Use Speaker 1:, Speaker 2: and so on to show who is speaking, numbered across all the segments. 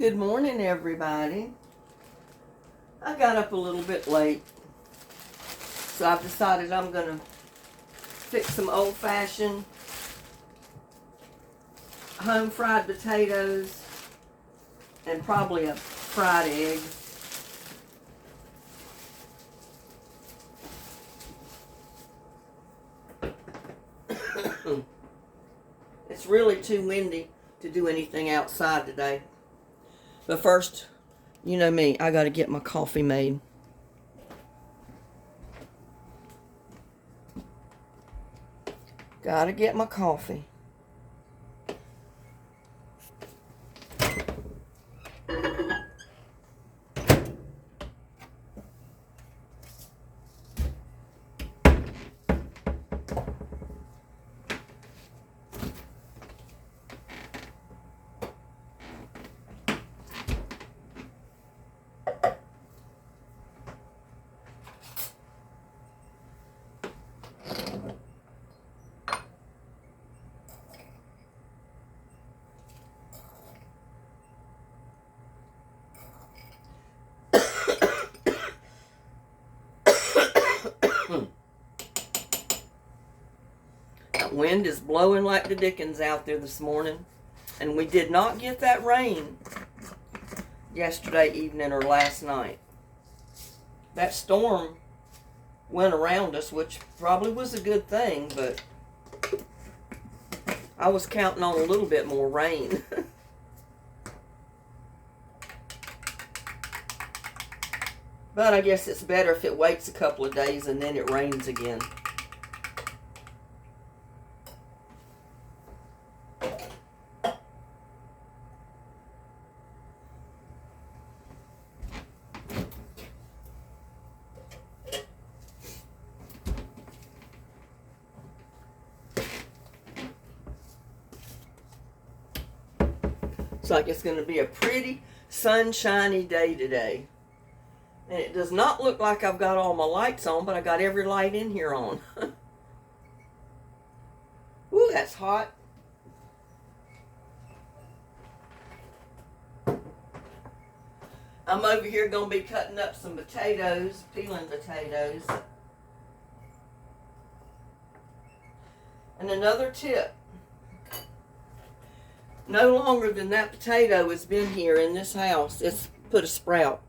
Speaker 1: Good morning, everybody. I got up a little bit late, so I've decided I'm going to fix some old-fashioned home-fried potatoes and probably a fried egg. It's really too windy to do anything outside today. But first, you know me, I got to get my coffee made. Got to get my coffee. That wind is blowing like the dickens out there this morning. And we did not get that rain yesterday evening or last night. That storm went around us, which probably was a good thing, but I was counting on a little bit more rain. But I guess it's better if it waits a couple of days and then it rains again. Looks like it's going to be a pretty sunshiny day today. And it does not look like I've got all my lights on, but I got every light in here on. Ooh, that's hot. I'm over here going to be cutting up some potatoes, peeling potatoes. And another tip. No longer than that potato has been here in this house, it's put a sprout.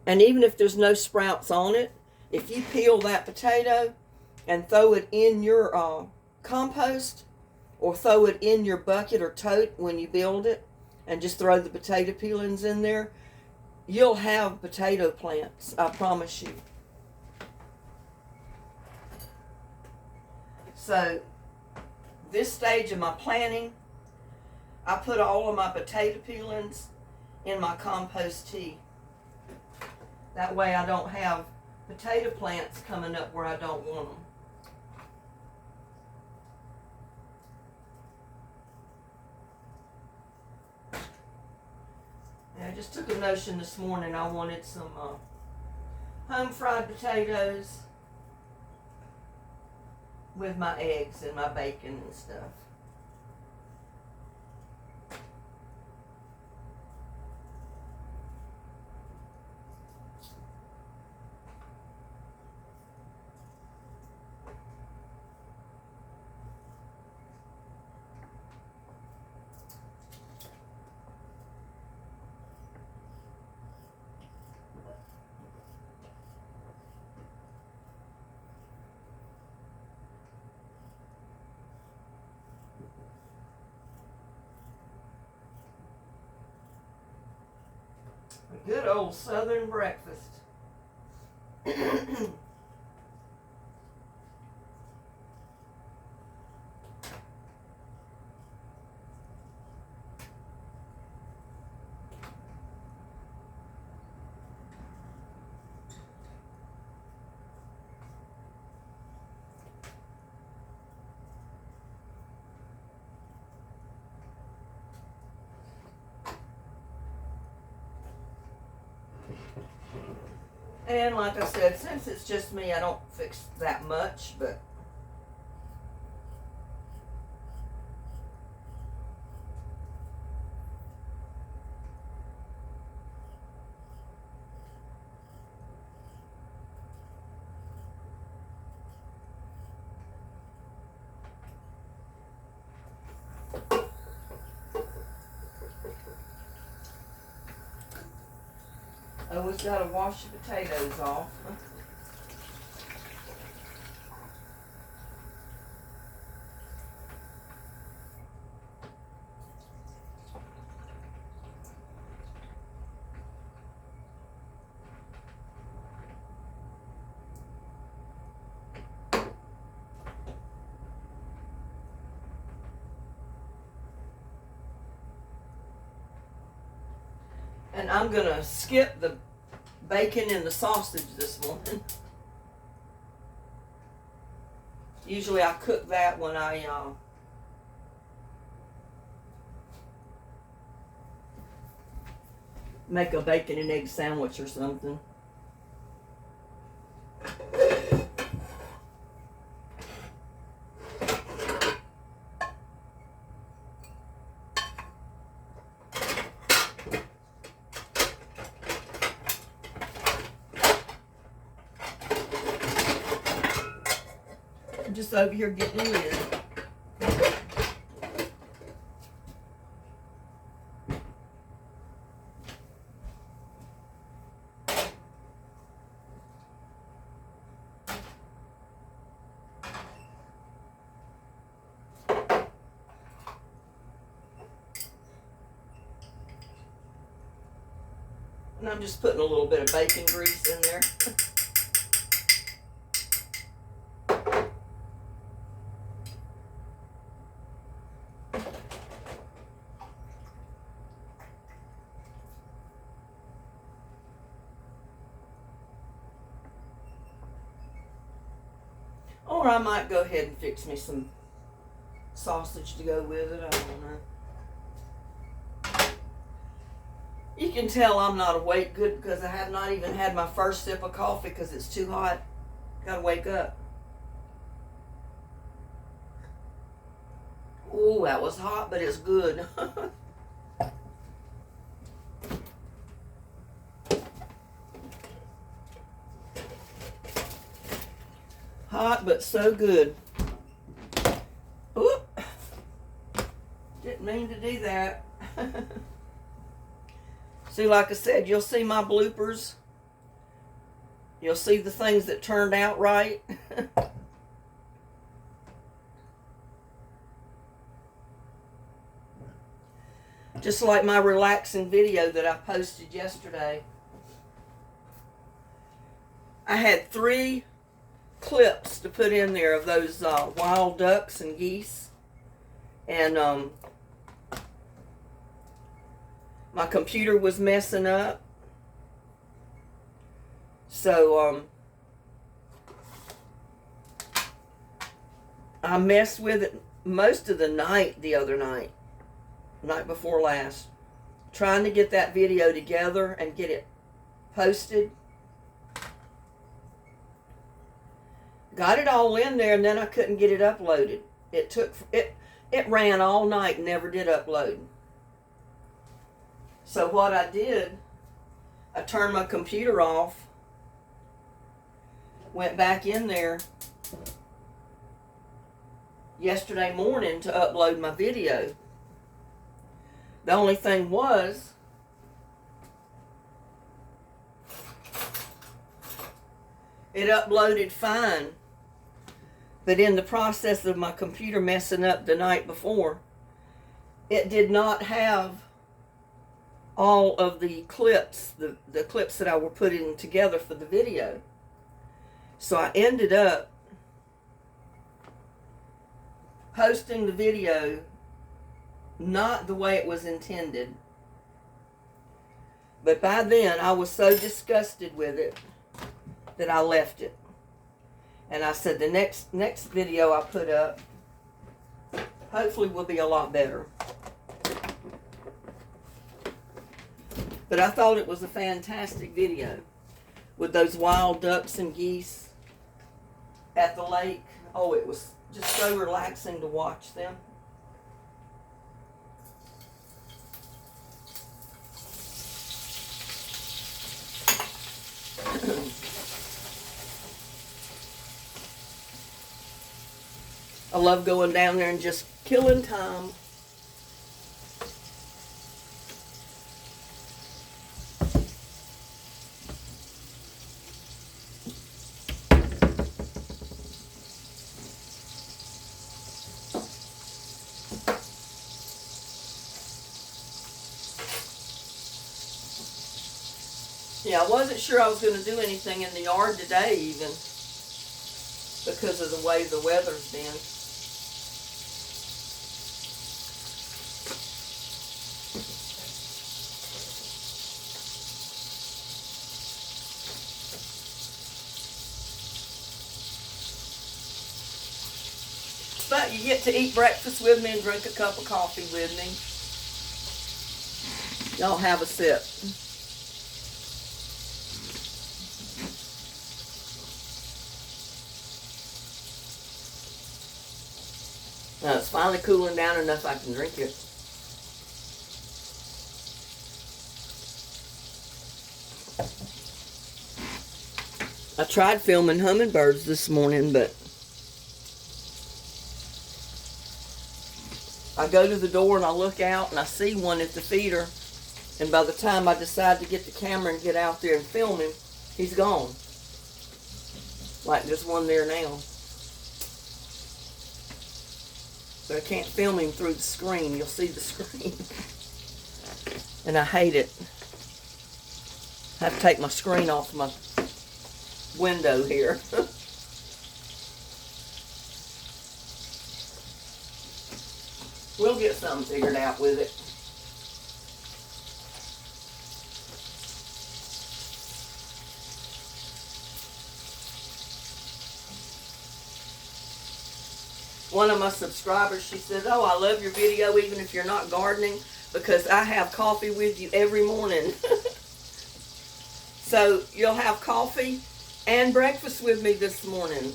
Speaker 1: And even if there's no sprouts on it, if you peel that potato and throw it in your compost, or throw it in your bucket or tote when you build it, and just throw the potato peelings in there, you'll have potato plants, I promise you. So, this stage of my planting, I put all of my potato peelings in my compost tea. That way I don't have potato plants coming up where I don't want them. And I just took a notion this morning I wanted some home fried potatoes with my eggs and my bacon and stuff. A good old Southern breakfast. And like I said, since it's just me, I don't fix that much, but Always got to wash the potatoes off. And I'm going to skip the bacon and the sausage this morning. Usually I cook that when I make a bacon and egg sandwich or something. I'm just over here getting a lid. And I'm just putting a little bit of bacon grease in there. Or I might go ahead and fix me some sausage to go with it. I don't know. You can tell I'm not awake good because I have not even had my first sip of coffee because it's too hot. Gotta wake up. Ooh, that was hot, but it's good. Hot, but so good. Oop. Didn't mean to do that. See, like I said, you'll see my bloopers. You'll see the things that turned out right. Just like my relaxing video that I posted yesterday. I had 3 clips to put in there of those wild ducks and geese. And my computer was messing up. So I messed with it most of the night the other night. Night before last. Trying to get that video together and get it posted. Got it all in there, and then I couldn't get it uploaded. It ran all night and never did upload. So what I did, I turned my computer off, went back in there yesterday morning to upload my video. The only thing was, it uploaded fine. But in the process of my computer messing up the night before, it did not have all of the clips, the clips that I were putting together for the video. So I ended up posting the video not the way it was intended. But by then, I was so disgusted with it that I left it. And I said the next video I put up hopefully will be a lot better. But I thought it was a fantastic video with those wild ducks and geese at the lake. Oh, it was just so relaxing to watch them. I love going down there and just killing time. Yeah, I wasn't sure I was going to do anything in the yard today even because of the way the weather's been. But you get to eat breakfast with me and drink a cup of coffee with me. Y'all have a sip. Now it's finally cooling down enough I can drink it. I tried filming hummingbirds this morning, but I go to the door and I look out and I see one at the feeder, and by the time I decide to get the camera and get out there and film him, he's gone. Like there's one there now. So I can't film him through the screen. You'll see the screen. And I hate it. I have to take my screen off my window here. We'll get something figured out with it. One of my subscribers, she said, "Oh, I love your video even if you're not gardening because I have coffee with you every morning." So you'll have coffee and breakfast with me this morning.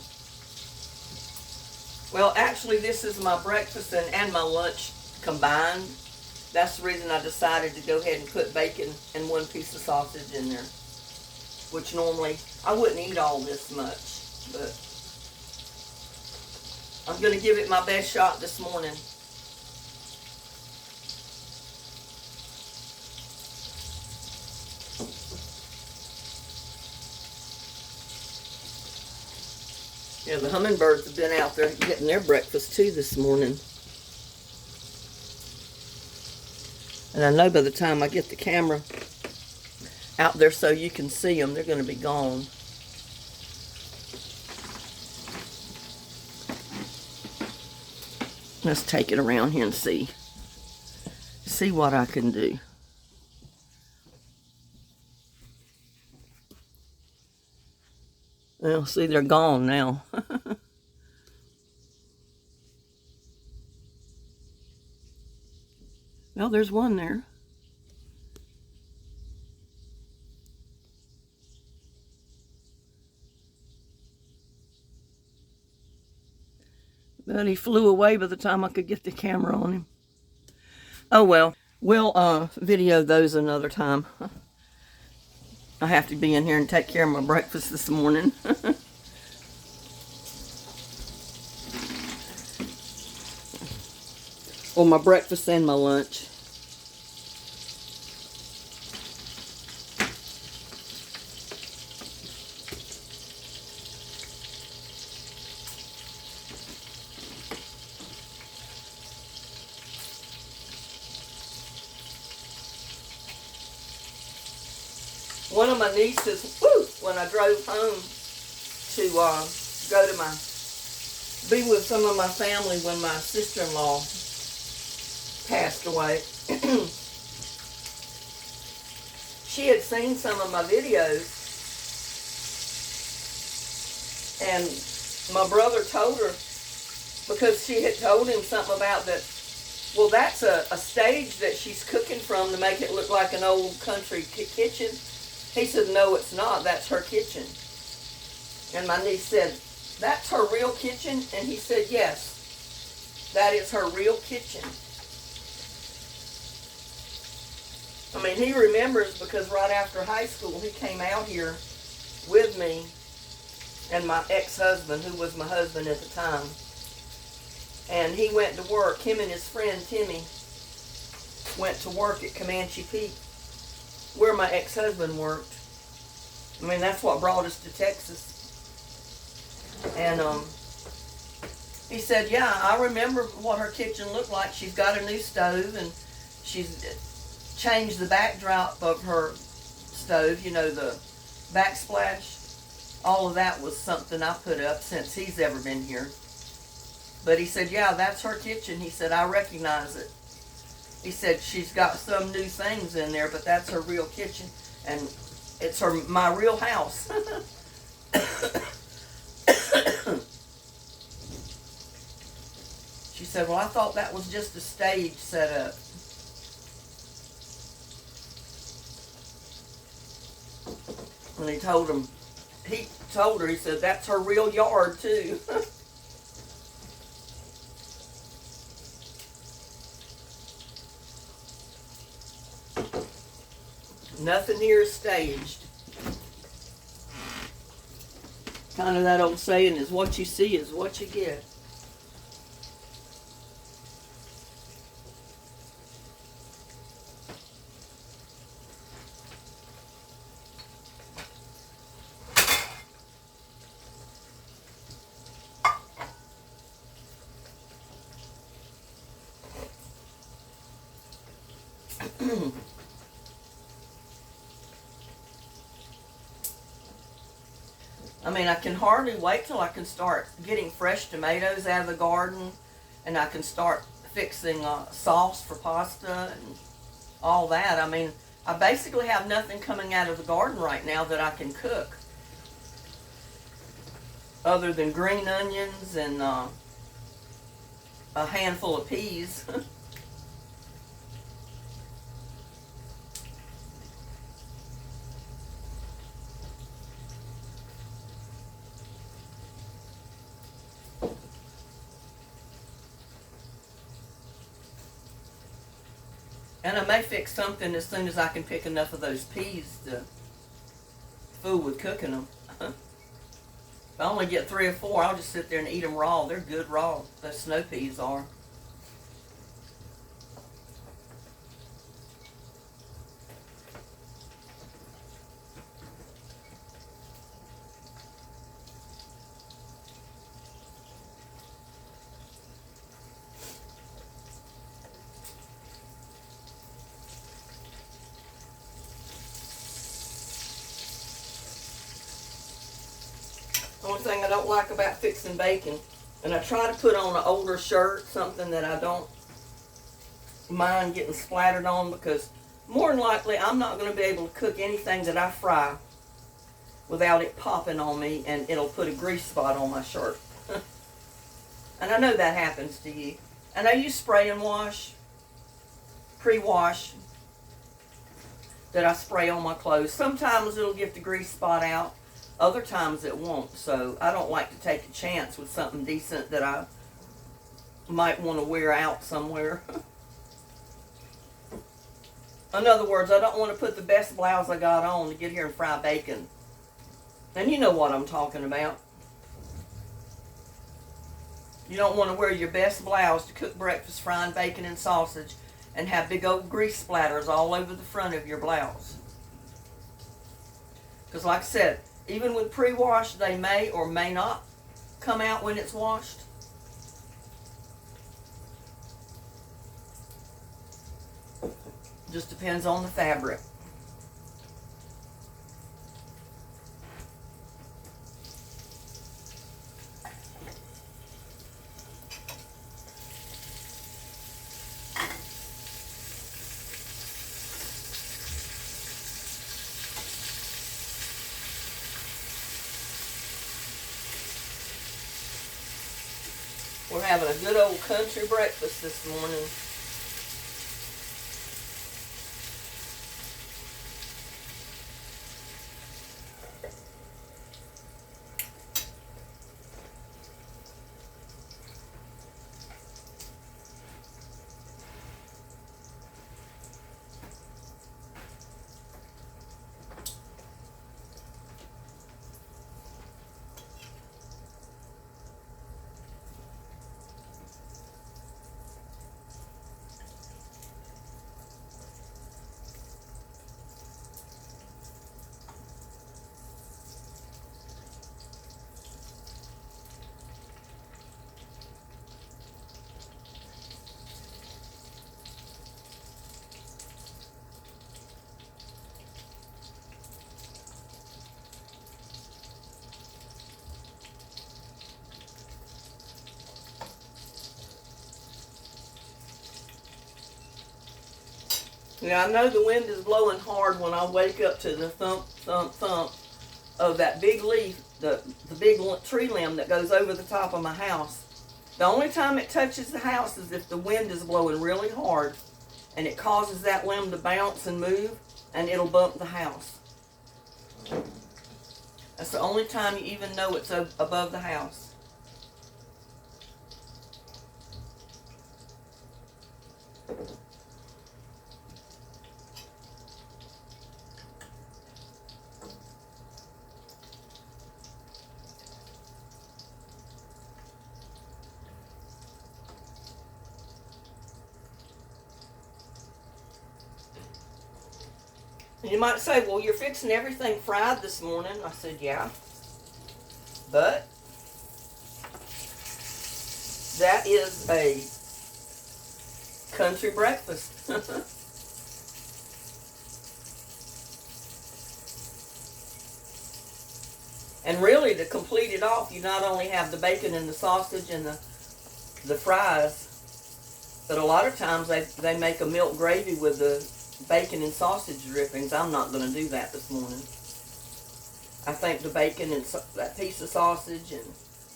Speaker 1: Well, actually, this is my breakfast and my lunch combined. That's the reason I decided to go ahead and put bacon and one piece of sausage in there, which normally I wouldn't eat all this much, but I'm going to give it my best shot this morning. Yeah, the hummingbirds have been out there getting their breakfast too this morning. And I know by the time I get the camera out there so you can see them, they're going to be gone. Let's take it around here and see what I can do. Well, see, they're gone now. Well, there's one there. But he flew away by the time I could get the camera on him. Oh well, we'll video those another time. I have to be in here and take care of my breakfast this morning. Or my breakfast and my lunch. One of my nieces, when I drove home to go to be with some of my family when my sister-in-law passed away, she had seen some of my videos, and my brother told her, because she had told him something about that, well, that's a stage that she's cooking from to make it look like an old country kitchen. He said, "No, it's not. That's her kitchen." And my niece said, "That's her real kitchen?" And he said, "Yes, that is her real kitchen." I mean, he remembers because right after high school, he came out here with me and my ex-husband, who was my husband at the time. And he went to work. Him and his friend, Timmy, went to work at Comanche Peak, where my ex-husband worked. I mean, that's what brought us to Texas. And he said, "Yeah, I remember what her kitchen looked like. She's got a new stove, and she's changed the backdrop of her stove, you know, the backsplash. All of that was something I put up since he's ever been here. But he said, yeah, that's her kitchen. He said, I recognize it. He said, she's got some new things in there, but that's her real kitchen. And it's my real house. She said, well, I thought that was just a stage set up. And he told her, he said, that's her real yard too. Nothing here is staged. Kind of that old saying is, what you see is what you get. I mean, I can hardly wait till I can start getting fresh tomatoes out of the garden, and I can start fixing sauce for pasta and all that. I mean, I basically have nothing coming out of the garden right now that I can cook, other than green onions and a handful of peas. And I may fix something as soon as I can pick enough of those peas to fool with cooking them. If I only get 3 or 4, I'll just sit there and eat them raw. They're good raw. Those snow peas are. The only thing I don't like about fixing bacon, and I try to put on an older shirt, something that I don't mind getting splattered on, because more than likely I'm not going to be able to cook anything that I fry without it popping on me, and it'll put a grease spot on my shirt. And I know that happens to you. And I use spray and wash, pre-wash, that I spray on my clothes. Sometimes it'll get the grease spot out. Other times it won't. So I don't like to take a chance with something decent that I might want to wear out somewhere. In other words, I don't want to put the best blouse I got on to get here and fry bacon. And you know what I'm talking about. You don't want to wear your best blouse to cook breakfast frying bacon and sausage and have big old grease splatters all over the front of your blouse. Because like I said, even with pre-wash, they may or may not come out when it's washed. Just depends on the fabric. We're having a good old country breakfast this morning. Yeah, I know the wind is blowing hard when I wake up to the thump, thump, thump of that big leaf, the big tree limb that goes over the top of my house. The only time it touches the house is if the wind is blowing really hard and it causes that limb to bounce and move, and it'll bump the house. That's the only time you even know it's above the house. And you might say, well, you're fixing everything fried this morning. I said, yeah. But that is a country breakfast. And really, to complete it off, you not only have the bacon and the sausage and the fries, but a lot of times they make a milk gravy with the bacon and sausage drippings. I'm not going to do that this morning. I think the bacon and that piece of sausage and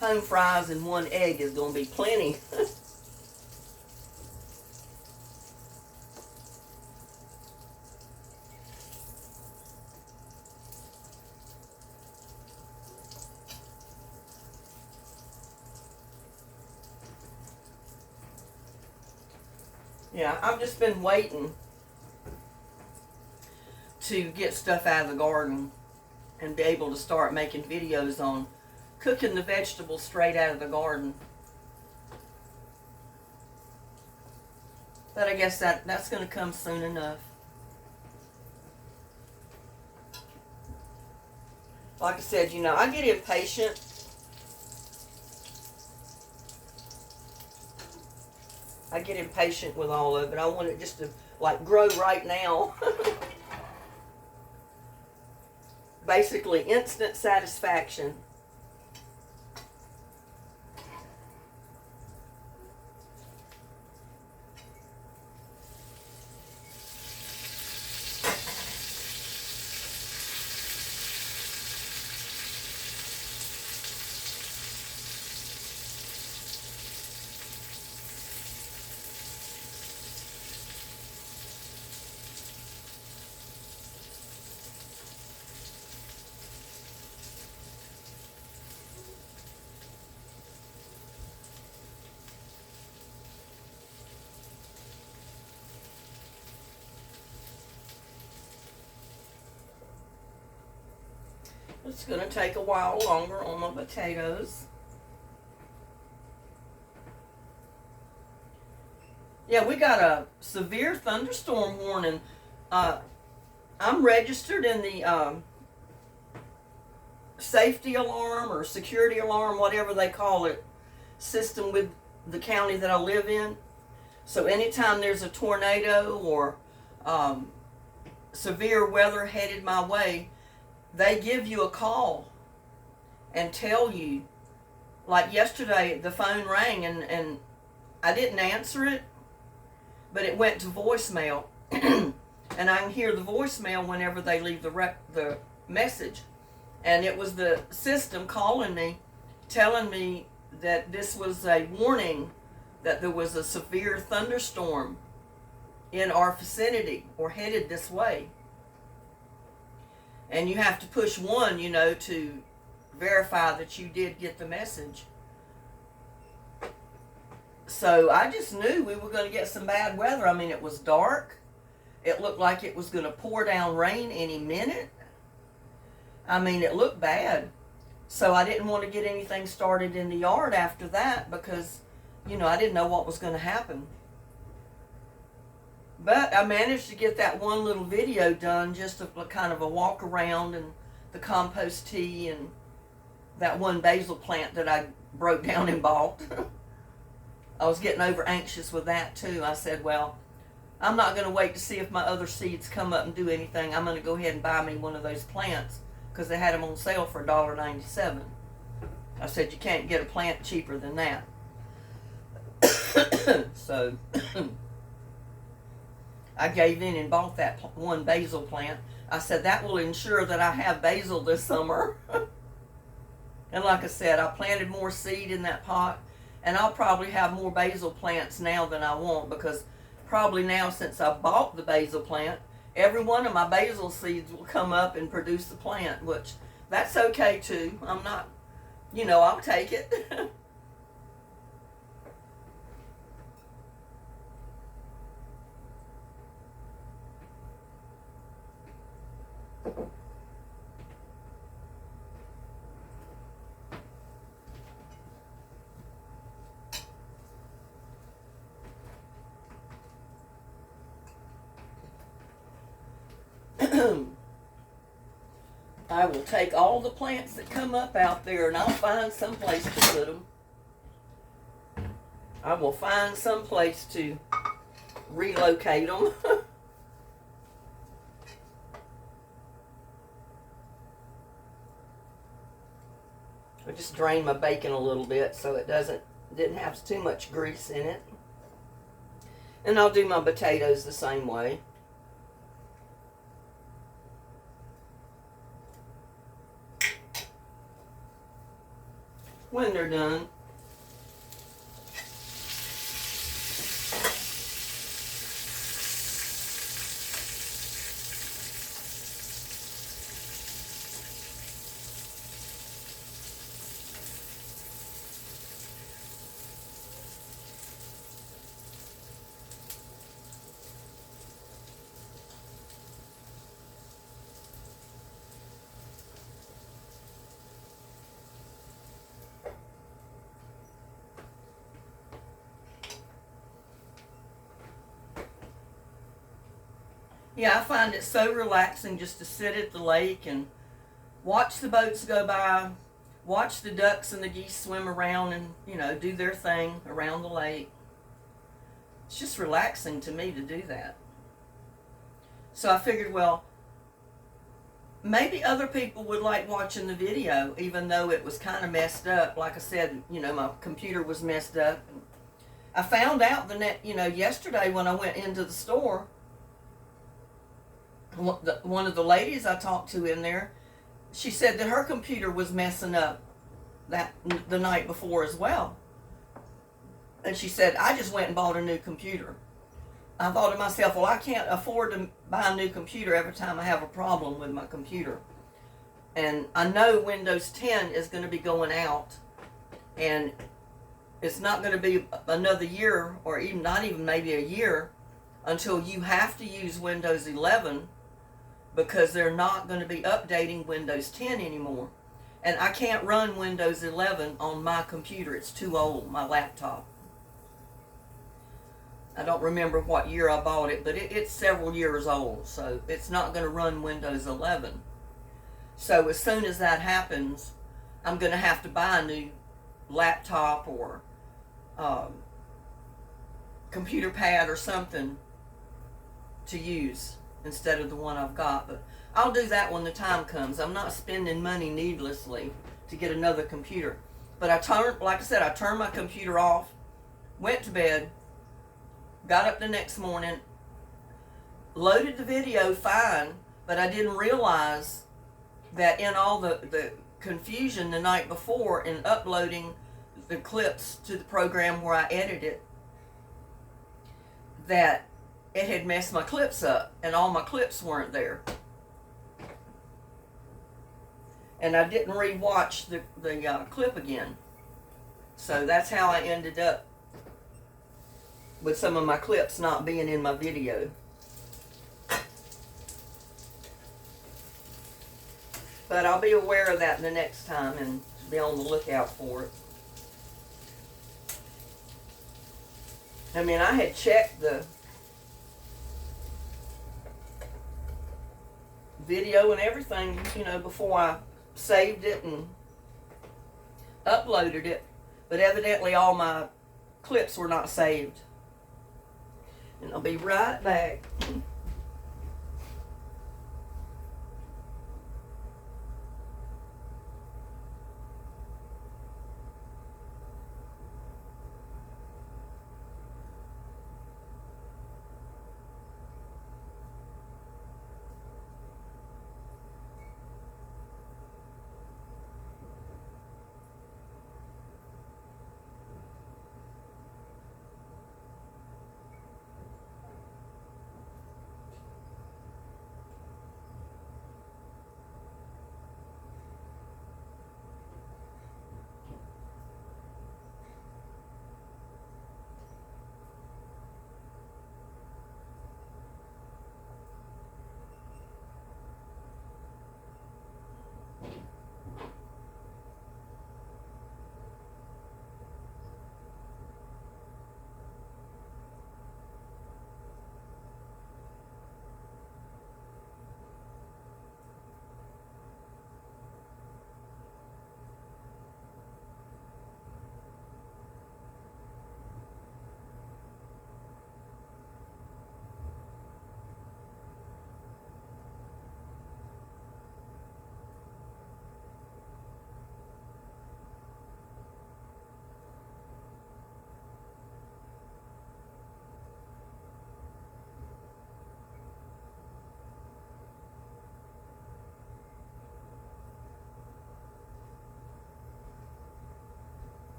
Speaker 1: home fries and one egg is going to be plenty. Yeah, I've just been waiting to get stuff out of the garden and be able to start making videos on cooking the vegetables straight out of the garden. But I guess that's going to come soon enough. Like I said, you know, I get impatient. I get impatient with all of it. I want it just to, like, grow right now. Basically, instant satisfaction. It's going to take a while longer on my potatoes. Yeah, we got a severe thunderstorm warning. I'm registered in the safety alarm or security alarm, whatever they call it, system with the county that I live in. So anytime there's a tornado or severe weather headed my way, they give you a call and tell you. Like yesterday, the phone rang and I didn't answer it, but it went to voicemail. And I can hear the voicemail whenever they leave the message. And it was the system calling me, telling me that this was a warning that there was a severe thunderstorm in our vicinity or headed this way. And you have to push 1, you know, to verify that you did get the message. So I just knew we were going to get some bad weather. I mean, it was dark. It looked like it was going to pour down rain any minute. I mean, it looked bad. So I didn't want to get anything started in the yard after that because, you know, I didn't know what was going to happen. But I managed to get that one little video done, just a kind of a walk around and the compost tea and that one basil plant that I broke down and bought. I was getting over anxious with that too. I said, well, I'm not going to wait to see if my other seeds come up and do anything. I'm going to go ahead and buy me one of those plants because they had them on sale for $1.97. I said, you can't get a plant cheaper than that. So... I gave in and bought that one basil plant. I said that will ensure that I have basil this summer. And like I said, I planted more seed in that pot, and I'll probably have more basil plants now than I want, because probably now, since I bought the basil plant, every one of my basil seeds will come up and produce the plant, which that's okay too. I'm not, I'll take it. I will take all the plants that come up out there, and I'll find some place to put them. I will find some place to relocate them. I just drained my bacon a little bit so it didn't have too much grease in it. And I'll do my potatoes the same way. When they're done. Yeah, I find it so relaxing just to sit at the lake and watch the boats go by, watch the ducks and the geese swim around and, do their thing around the lake. It's just relaxing to me to do that. So I figured, well, maybe other people would like watching the video, even though it was kind of messed up. Like I said, my computer was messed up. I found out yesterday when I went into the store, one of the ladies I talked to in there, she said that her computer was messing up the night before as well. And she said, I just went and bought a new computer. I thought to myself, well, I can't afford to buy a new computer every time I have a problem with my computer. And I know Windows 10 is going to be going out, and it's not going to be another year, or even not even maybe a year, until you have to use Windows 11, because they're not going to be updating Windows 10 anymore. And I can't run Windows 11 on my computer. It's too old, my laptop. I don't remember what year I bought it, but it's several years old, so it's not going to run Windows 11. So as soon as that happens, I'm going to have to buy a new laptop or computer pad or something to use instead of the one I've got. But I'll do that when the time comes. I'm not spending money needlessly to get another computer. But I turned my computer off, went to bed, got up the next morning, loaded the video fine, but I didn't realize that in all the confusion the night before in uploading the clips to the program where I edit it, that it had messed my clips up, and all my clips weren't there. And I didn't re-watch the clip again. So that's how I ended up with some of my clips not being in my video. But I'll be aware of that the next time and be on the lookout for it. I mean, I had checked the video and everything, before I saved it and uploaded it. But evidently all my clips were not saved. And I'll be right back.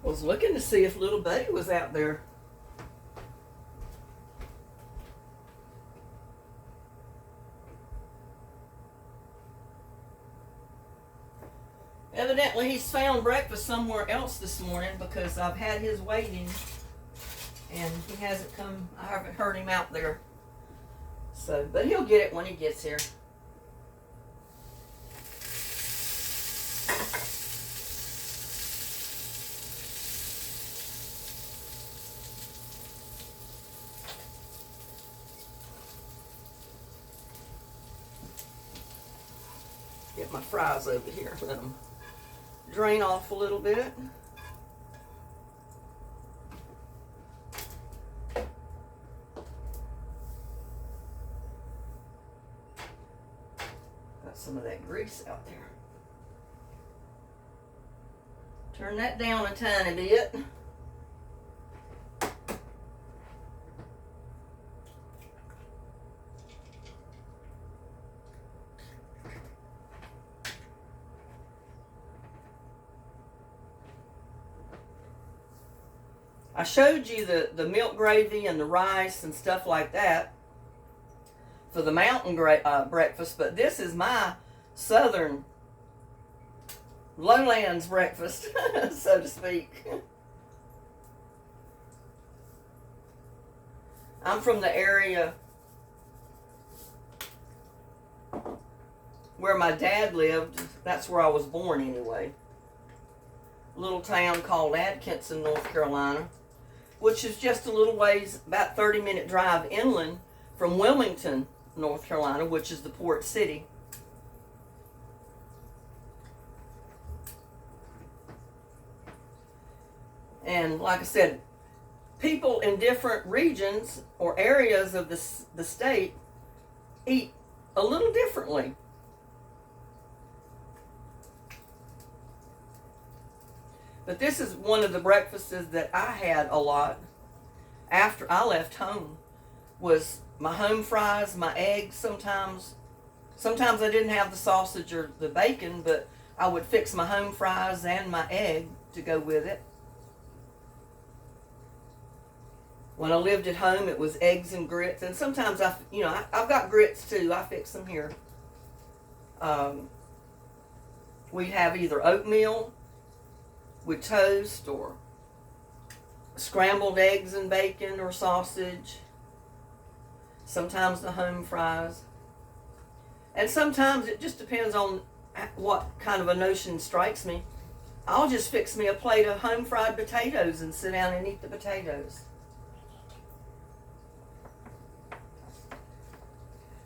Speaker 1: Was looking to see if little Buddy was out there. Evidently, he's found breakfast somewhere else this morning because I've had his waiting and he hasn't come. I haven't heard him out there. So, but he'll get it when he gets here. Get my fries over here. Let them drain off a little bit. Got some of that grease out there. Turn that down a tiny bit. I showed you the milk gravy and the rice and stuff like that for the mountain breakfast, but this is my southern lowlands breakfast, so to speak. I'm from the area where my dad lived. That's where I was born anyway. A little town called Atkinson, North Carolina, which is just a little ways, about 30-minute drive inland from Wilmington, North Carolina, which is the port city. And like I said, people in different regions or areas of the state eat a little differently. But this is one of the breakfasts that I had a lot after I left home, was my home fries, my eggs sometimes. Sometimes I didn't have the sausage or the bacon, but I would fix my home fries and my egg to go with it. When I lived at home, it was eggs and grits. And sometimes I've got grits too. I fix them here. We'd have either oatmeal with toast or scrambled eggs and bacon or sausage. Sometimes the home fries. And sometimes it just depends on what kind of a notion strikes me. I'll just fix me a plate of home fried potatoes and sit down and eat the potatoes.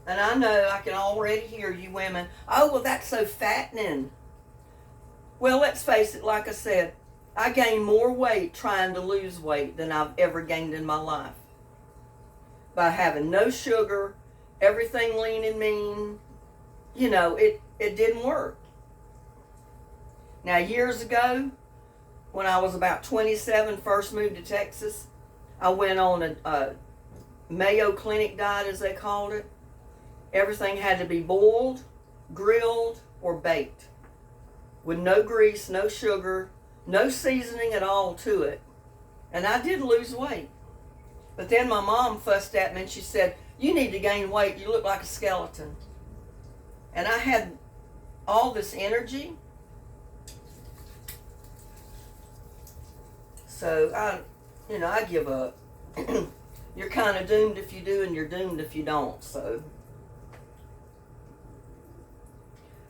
Speaker 1: And I know I can already hear you women, oh, well, that's so fattening. Well, let's face it, like I said, I gained more weight trying to lose weight than I've ever gained in my life. By having no sugar, everything lean and mean, it didn't work. Now, years ago, when I was about 27, first moved to Texas, I went on a Mayo Clinic diet, as they called it. Everything had to be boiled, grilled, or baked, with no grease, no sugar, no seasoning at all to it. And I did lose weight. But then my mom fussed at me and she said, you need to gain weight. You look like a skeleton. And I had all this energy. So I give up. You're kind of doomed if you do, and you're doomed if you don't. So,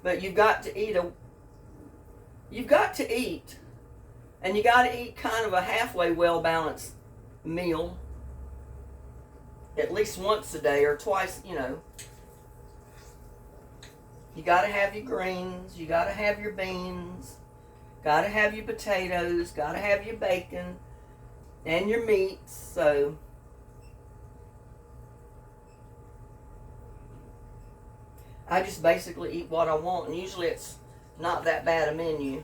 Speaker 1: but you've got to eat, and you got to eat kind of a halfway well-balanced meal, at least once a day or twice. You got to have your greens, you got to have your beans, got to have your potatoes, got to have your bacon and your meats. So I just basically eat what I want, and usually it's not that bad a menu.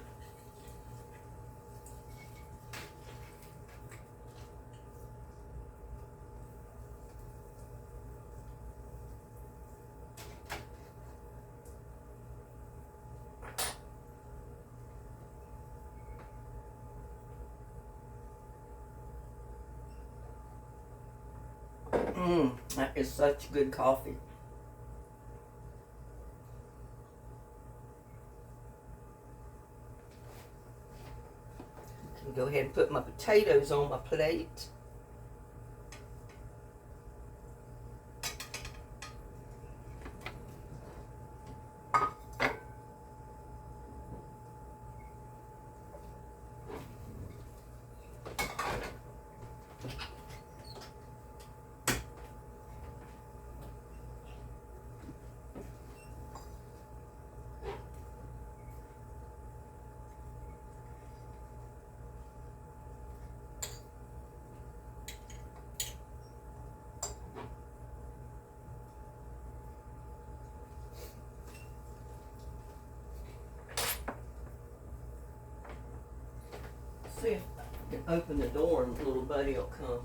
Speaker 1: That is such good coffee. Can go ahead and put my potatoes on my plate. See if I can open the door and little buddy will come.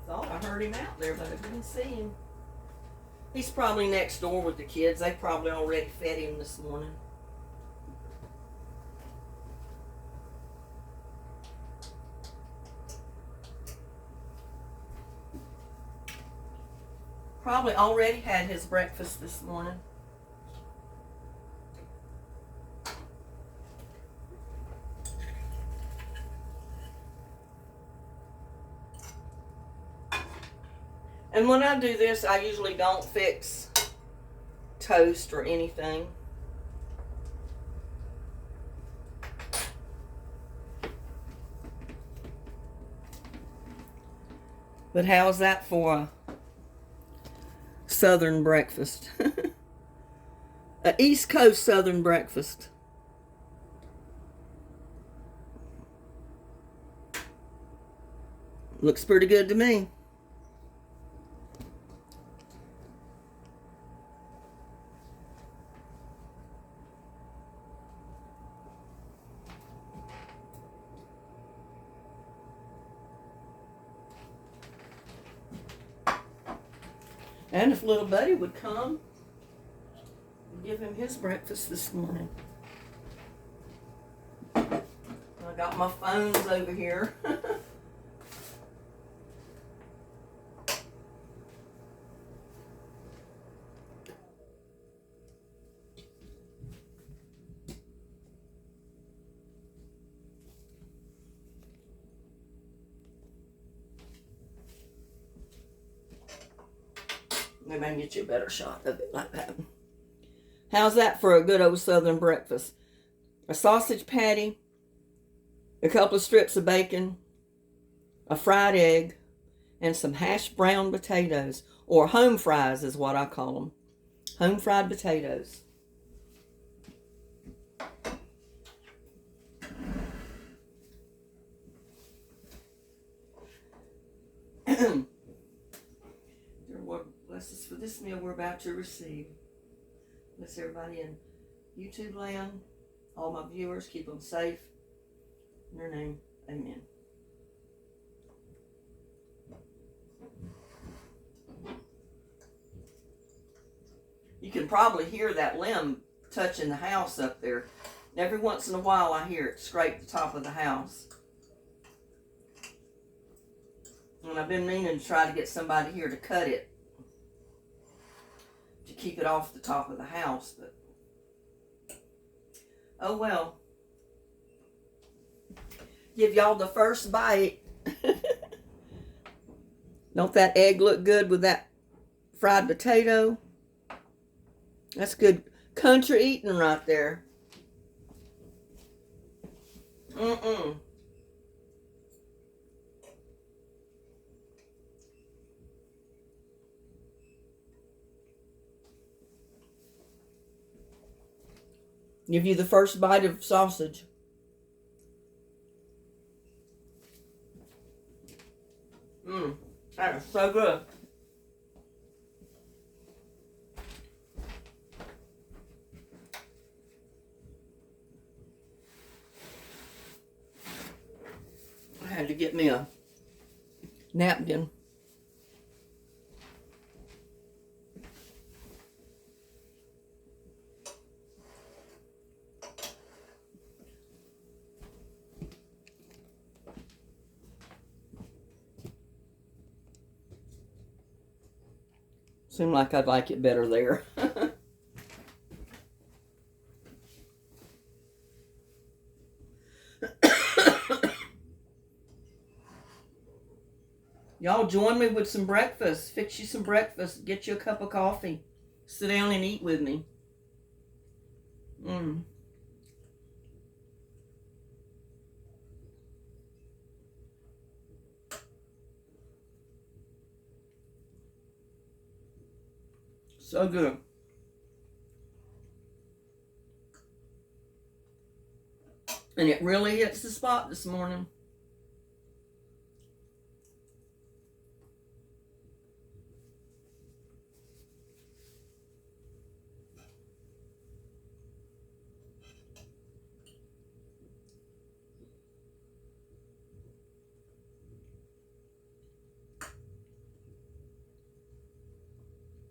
Speaker 1: Thought I heard him out there, but I didn't see him. He's probably next door with the kids. They probably already fed him this morning. Probably already had his breakfast this morning. And when I do this, I usually don't fix toast or anything. But how's that for a Southern breakfast? An East Coast Southern breakfast. Looks pretty good to me. And if little buddy would come and give him his breakfast this morning. I got my phones over here. Maybe I can get you a better shot of it like that. How's that for a good old Southern breakfast? A sausage patty, a couple of strips of bacon, a fried egg, and some hashed brown potatoes, or home fries is what I call them. Home fried potatoes. Bless us for this meal we're about to receive. Bless everybody in YouTube land, all my viewers, keep them safe. In your name, amen. You can probably hear that limb touching the house up there. Every once in a while I hear it scrape the top of the house. And I've been meaning to try to get somebody here to cut it, to keep it off the top of the house, but oh well. Give y'all the first bite. Don't that egg look good with that fried potato? That's good country eating right there. Give you the first bite of sausage. That is so good. had to get me a napkin. Seemed like I'd like it better there. Y'all join me with some breakfast. Fix you some breakfast. Get you a cup of coffee. Sit down and eat with me. So good. And it really hits the spot this morning.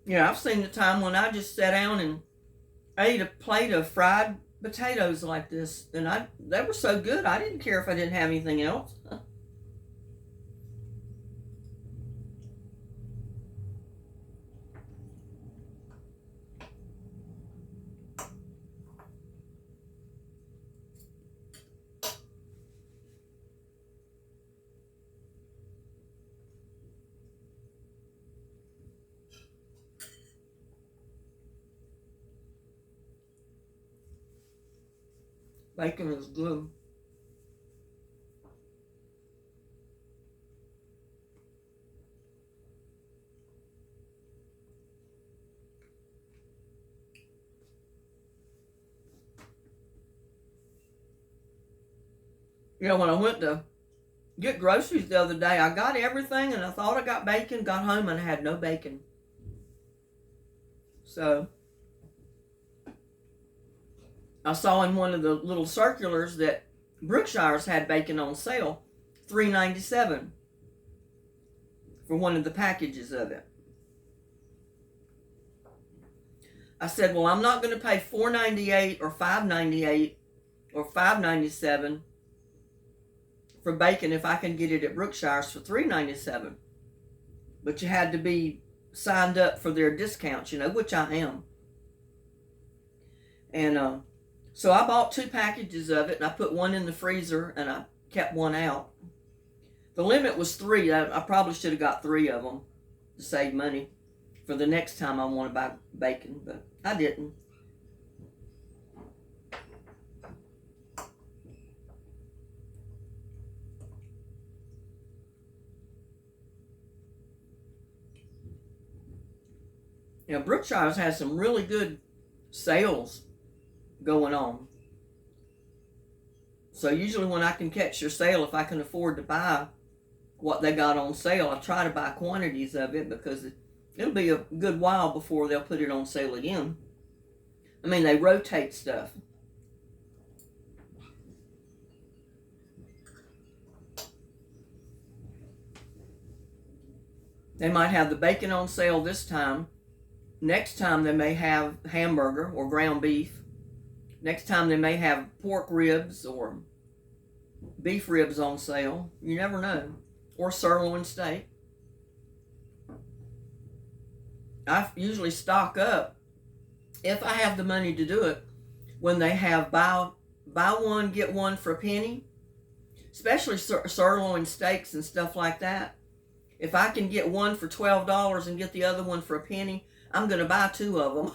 Speaker 1: Yeah, I've seen the time when I just sat down and ate a plate of fried potatoes like this, and they were so good I didn't care if I didn't have anything else. Bacon is good. You know, when I went to get groceries the other day, I got everything and I thought I got bacon, got home and I had no bacon. So I saw in one of the little circulars that Brookshire's had bacon on sale, $3.97 for one of the packages of it. I said, well, I'm not going to pay $4.98 or $5.98 or $5.97 for bacon if I can get it at Brookshire's for $3.97. But you had to be signed up for their discounts, you know, which I am. And so I bought 2 packages of it, and I put one in the freezer, and I kept one out. The limit was 3. I probably should have got 3 of them to save money for the next time I want to buy bacon, but I didn't. You know, Brookshire's has some really good sales going on. So usually when I can catch their sale, if I can afford to buy what they got on sale, I try to buy quantities of it because it'll be a good while before they'll put it on sale again. I mean, they rotate stuff. They might have the bacon on sale this time. Next time they may have hamburger or ground beef. Next time they may have pork ribs or beef ribs on sale. You never know. Or sirloin steak. I usually stock up, if I have the money to do it, when they have buy one, get one for a penny. Especially sirloin steaks and stuff like that. If I can get one for $12 and get the other one for a penny, I'm going to buy 2 of them.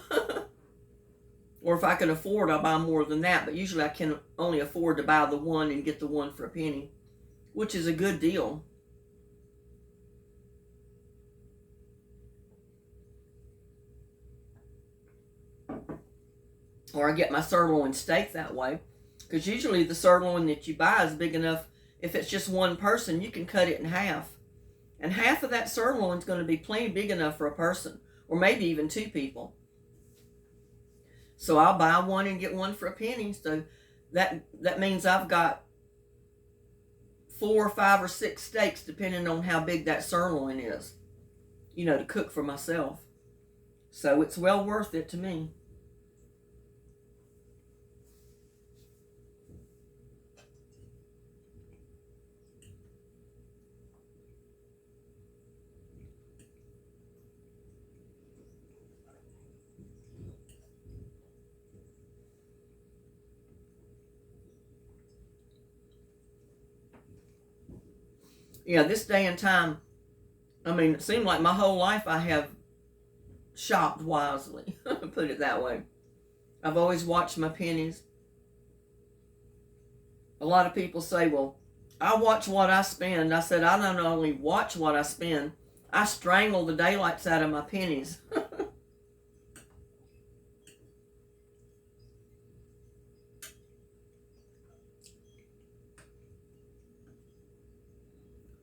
Speaker 1: Or if I can afford, I'll buy more than that. But usually I can only afford to buy the one and get the one for a penny, which is a good deal. Or I get my sirloin steak that way. Because usually the sirloin that you buy is big enough, if it's just one person, you can cut it in half. And half of that sirloin is going to be plenty big enough for a person. Or maybe even 2 people. So I'll buy one and get one for a penny. So that means I've got 4, 5, or 6 steaks, depending on how big that sirloin is, to cook for myself. So it's well worth it to me. Yeah, this day and time, it seemed like my whole life I have shopped wisely, put it that way. I've always watched my pennies. A lot of people say, well, I watch what I spend. I said, I not only watch what I spend, I strangle the daylights out of my pennies.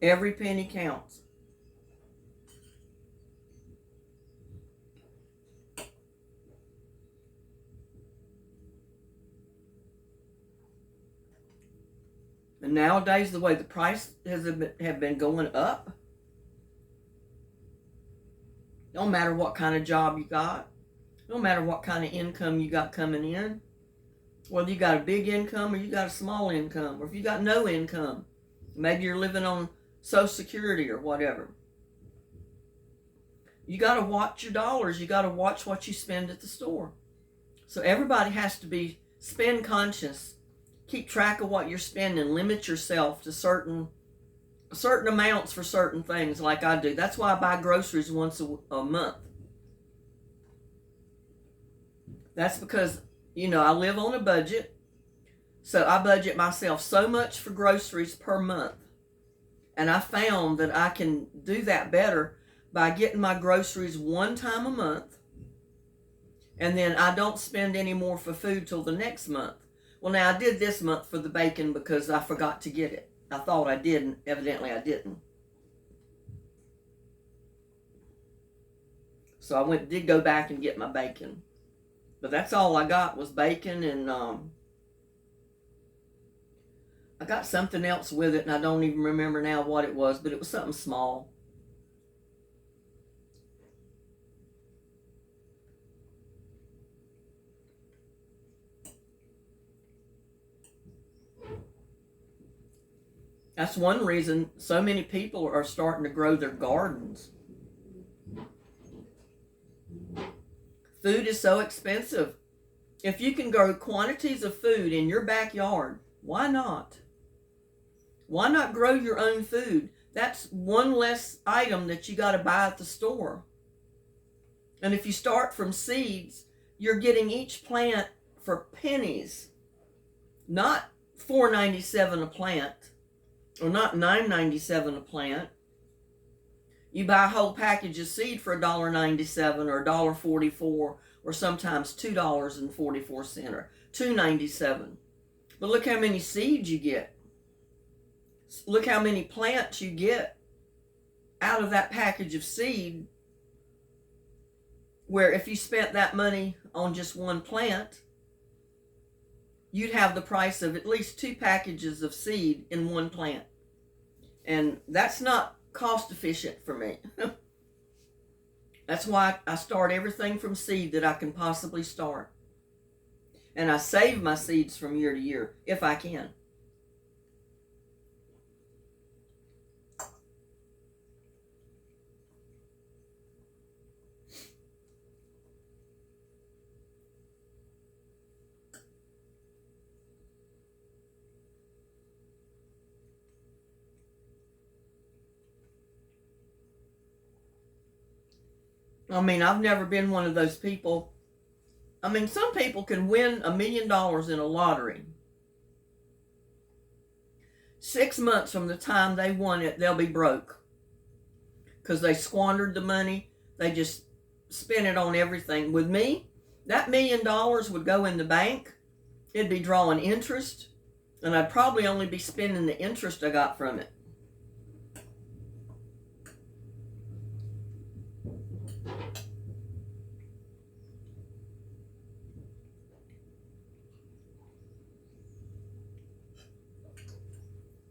Speaker 1: Every penny counts. And nowadays, the way the price have been going up, no matter what kind of job you got, no matter what kind of income you got coming in, whether you got a big income or you got a small income, or if you got no income, maybe you're living on Social Security or whatever. You got to watch your dollars. You got to watch what you spend at the store. So everybody has to be spend conscious. Keep track of what you're spending. Limit yourself to certain amounts for certain things, like I do. That's why I buy groceries once a month. That's because, I live on a budget. So I budget myself so much for groceries per month. And I found that I can do that better by getting my groceries one time a month. And then I don't spend any more for food till the next month. Well, now I did this month for the bacon because I forgot to get it. I thought I did, and evidently I didn't. So I did go back and get my bacon. But that's all I got was bacon, and I got something else with it, and I don't even remember now what it was, but it was something small. That's one reason so many people are starting to grow their gardens. Food is so expensive. If you can grow quantities of food in your backyard, why not? Why not grow your own food? That's one less item that you got to buy at the store. And if you start from seeds, you're getting each plant for pennies, not $4.97 a plant, or not $9.97 a plant. You buy a whole package of seed for $1.97 or $1.44, or sometimes $2.44 or $2.97. But look how many seeds you get. Look how many plants you get out of that package of seed, where if you spent that money on just one plant, you'd have the price of at least 2 packages of seed in one plant. And that's not cost efficient for me. That's why I start everything from seed that I can possibly start. And I save my seeds from year to year, if I can. I've never been one of those people. Some people can win $1 million in a lottery. 6 months from the time they won it, they'll be broke. Because they squandered the money. They just spent it on everything. With me, that $1 million would go in the bank. It'd be drawing interest. And I'd probably only be spending the interest I got from it.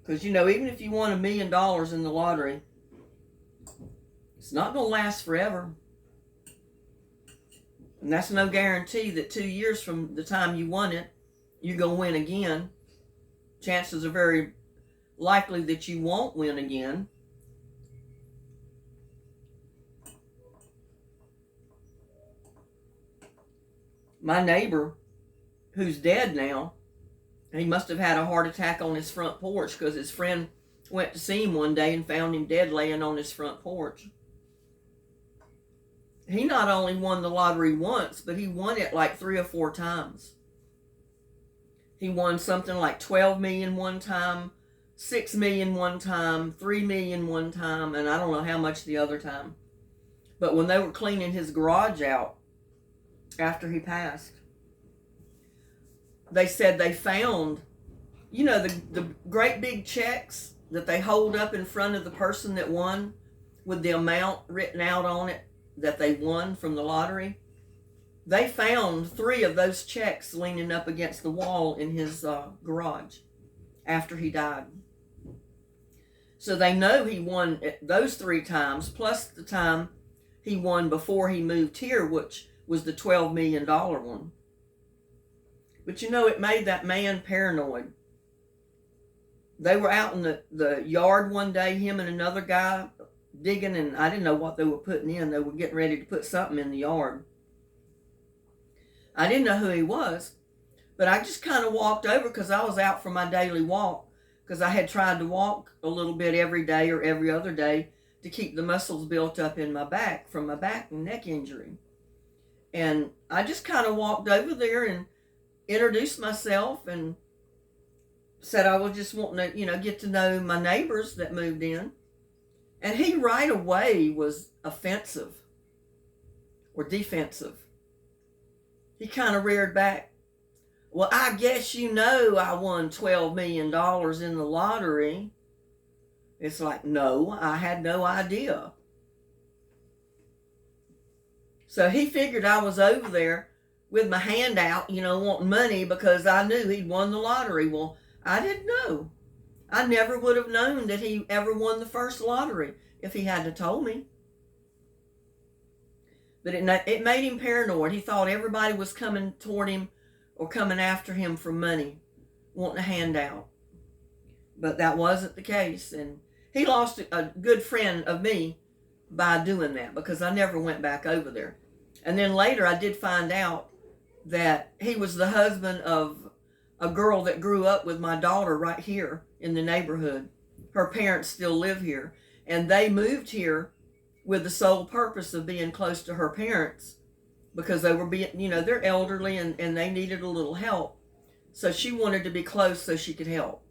Speaker 1: Because, you know, even if you won $1 million in the lottery, it's not going to last forever. And that's no guarantee that 2 years from the time you won it, you're going to win again. Chances are very likely that you won't win again. My neighbor, who's dead now, he must have had a heart attack on his front porch because his friend went to see him one day and found him dead laying on his front porch. He not only won the lottery once, but he won it like 3 or 4 times. He won something like 12 million one time, 6 million one time, 3 million one time, and I don't know how much the other time. But when they were cleaning his garage out after he passed, they said they found, you know, the great big checks that they hold up in front of the person that won with the amount written out on it that they won from the lottery. They found 3 of those checks leaning up against the wall in his garage after he died. So they know he won those 3 times, plus the time he won before he moved here, which was the $12 million one. But you know, it made that man paranoid. They were out in the yard one day, him and another guy, digging, and I didn't know what they were putting in. They were getting ready to put something in the yard. I didn't know who he was, but I just kind of walked over because I was out for my daily walk, because I had tried to walk a little bit every day or every other day to keep the muscles built up in my back from my back and neck injury. And I just kind of walked over there and introduced myself and said I was just wanting to, you know, get to know my neighbors that moved in. And he right away was offensive or defensive. He kind of reared back. Well, I guess you know I won $12 million in the lottery. It's like, no, I had no idea. So he figured I was over there with my hand out, you know, wanting money because I knew he'd won the lottery. Well, I didn't know. I never would have known that he ever won the first lottery if he hadn't told me. But it made him paranoid. He thought everybody was coming toward him or coming after him for money, wanting a handout. But that wasn't the case. And he lost a good friend of me by doing that because I never went back over there. And then later I did find out that he was the husband of a girl that grew up with my daughter right here in the neighborhood. Her parents still live here. And they moved here with the sole purpose of being close to her parents because they were being, you know, they're elderly and they needed a little help. So she wanted to be close so she could help.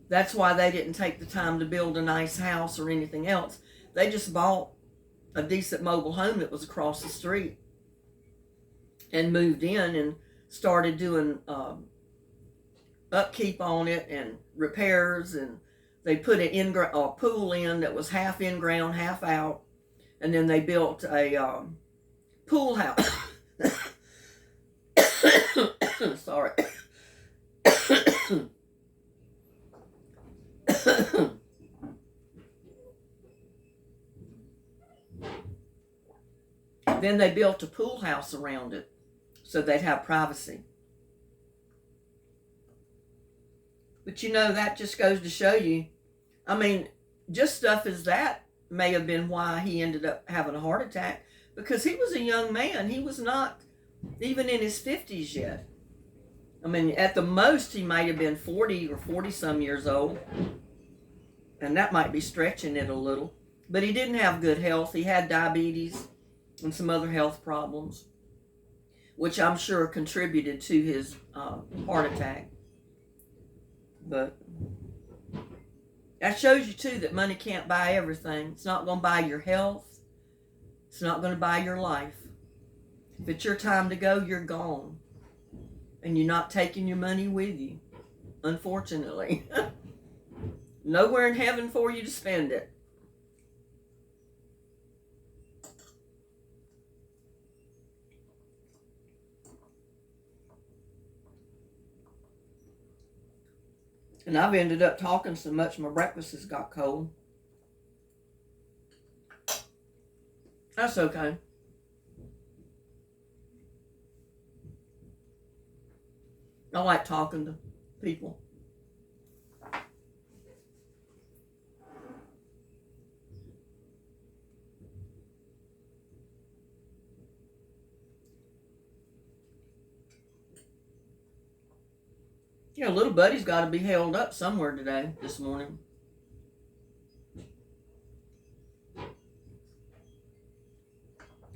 Speaker 1: That's why they didn't take the time to build a nice house or anything else. They just bought a decent mobile home that was across the street and moved in and started doing upkeep on it and repairs, and they put a pool in that was half in ground, half out, and then they built a pool house. Sorry. Then they built a pool house around it so they'd have privacy. But you know, that just goes to show you, I mean, just stuff as that may have been why he ended up having a heart attack, because he was a young man. He was not even in his 50s yet. I mean, at the most, he might have been 40 or 40-some years old. And that might be stretching it a little. But he didn't have good health. He had diabetes and some other health problems, which I'm sure contributed to his heart attack. But that shows you, too, that money can't buy everything. It's not going to buy your health. It's not going to buy your life. If it's your time to go, you're gone. And you're not taking your money with you, unfortunately. Nowhere in heaven for you to spend it. And I've ended up talking so much my breakfast has got cold. That's okay. I like talking to people. Yeah, little buddy's got to be held up somewhere today, this morning.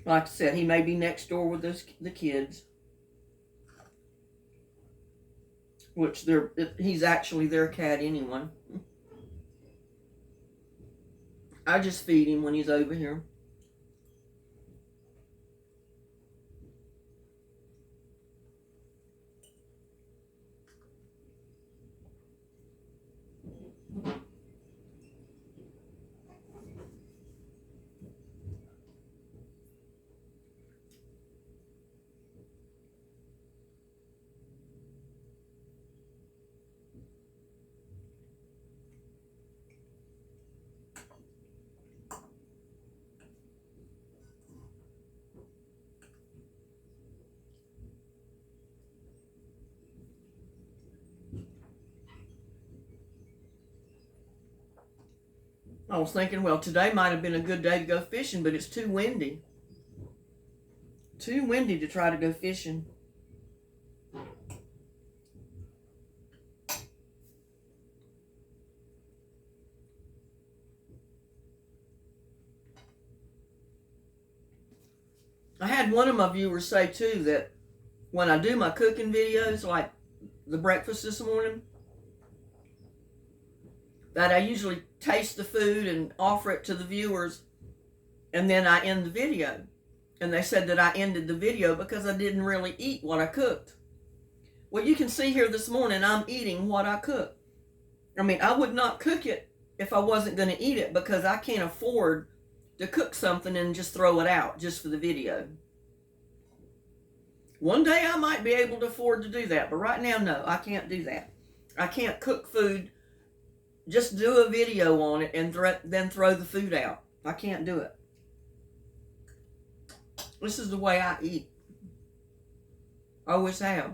Speaker 1: Like I said, he may be next door with the kids. Which he's actually their cat anyway. I just feed him when he's over here. I was thinking, well, today might have been a good day to go fishing, but it's too windy. Too windy to try to go fishing. I had one of my viewers say too that when I do my cooking videos, like the breakfast this morning, that I usually taste the food and offer it to the viewers, and then I end the video. And they said that I ended the video because I didn't really eat what I cooked. Well, you can see here this morning, I'm eating what I cooked. I mean, I would not cook it if I wasn't going to eat it, because I can't afford to cook something and just throw it out just for the video. One day I might be able to afford to do that, but right now, no, I can't do that. I can't cook food, just do a video on it, and then throw the food out. I can't do it. This is the way I eat. I always have.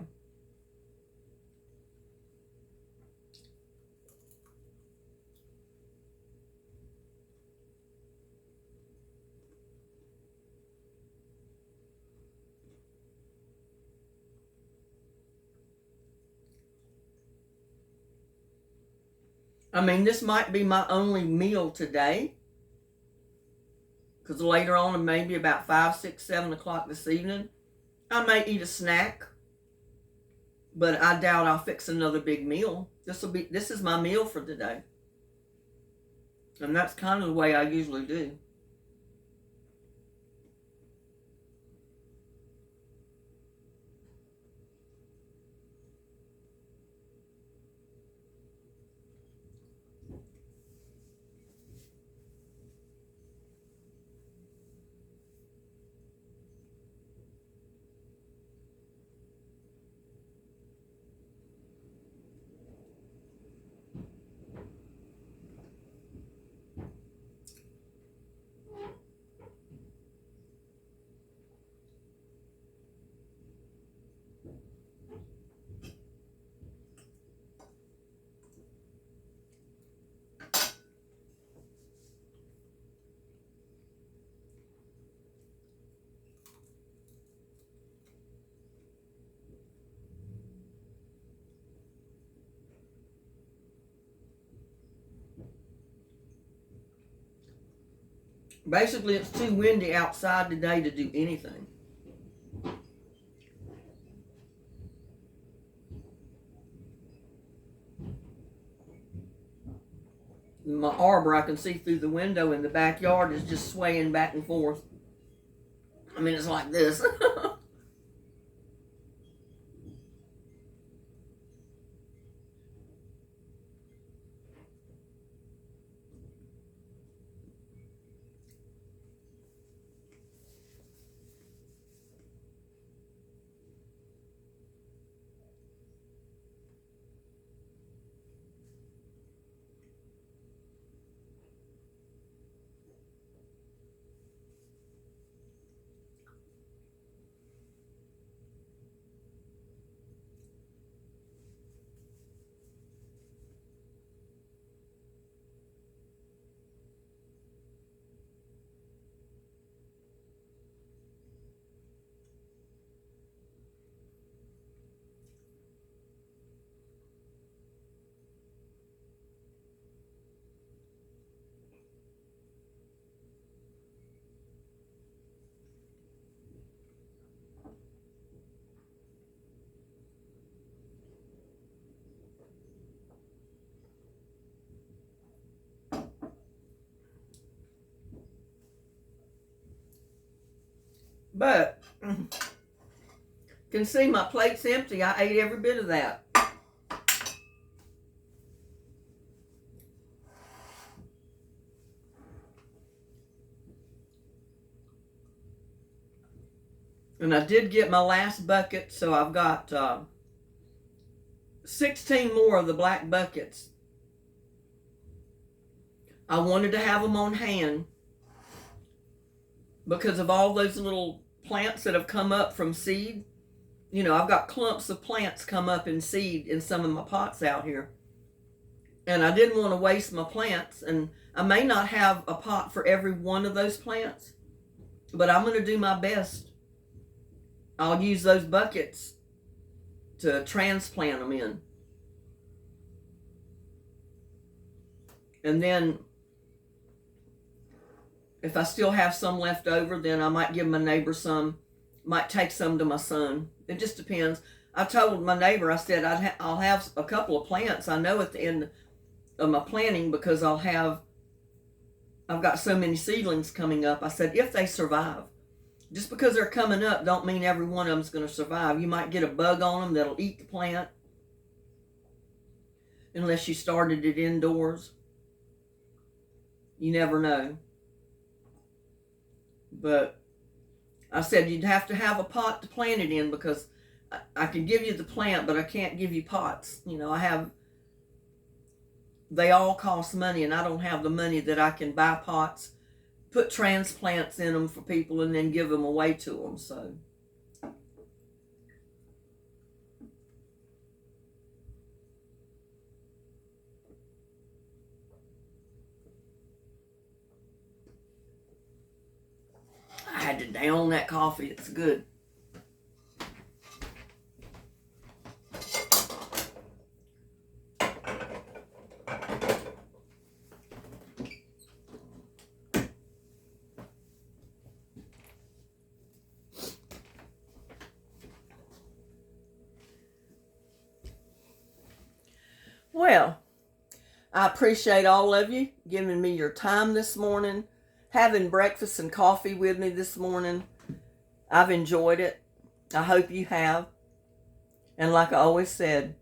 Speaker 1: I mean, this might be my only meal today, because later on, maybe about 5, 6, 7 o'clock this evening, I may eat a snack, but I doubt I'll fix another big meal. This is my meal for today. And that's kind of the way I usually do. Basically, it's too windy outside today to do anything. My arbor, I can see through the window in the backyard, is just swaying back and forth. I mean, it's like this. But you can see my plate's empty. I ate every bit of that. And I did get my last bucket, so I've got 16 more of the black buckets. I wanted to have them on hand because of all those little plants that have come up from seed. You know, I've got clumps of plants come up in seed in some of my pots out here. And I didn't want to waste my plants. And I may not have a pot for every one of those plants, but I'm going to do my best. I'll use those buckets to transplant them in. And then if I still have some left over, then I might give my neighbor some, might take some to my son. It just depends. I told my neighbor, I said, I'll have a couple of plants. I know at the end of my planting, because I've got so many seedlings coming up. I said, if they survive. Just because they're coming up don't mean every one of them's going to survive. You might get a bug on them that'll eat the plant. Unless you started it indoors. You never know. But I said you'd have to have a pot to plant it in, because I can give you the plant, but I can't give you pots. You know, they all cost money, and I don't have the money that I can buy pots, put transplants in them for people, and then give them away to them. So I had to down that coffee. It's good. Well, I appreciate all of you giving me your time this morning, having breakfast and coffee with me this morning. I've enjoyed it. I hope you have. And like I always said,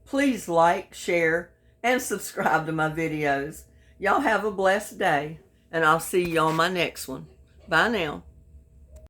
Speaker 1: please like, share, and subscribe to my videos. Y'all have a blessed day, and I'll see you on my next one. Bye now.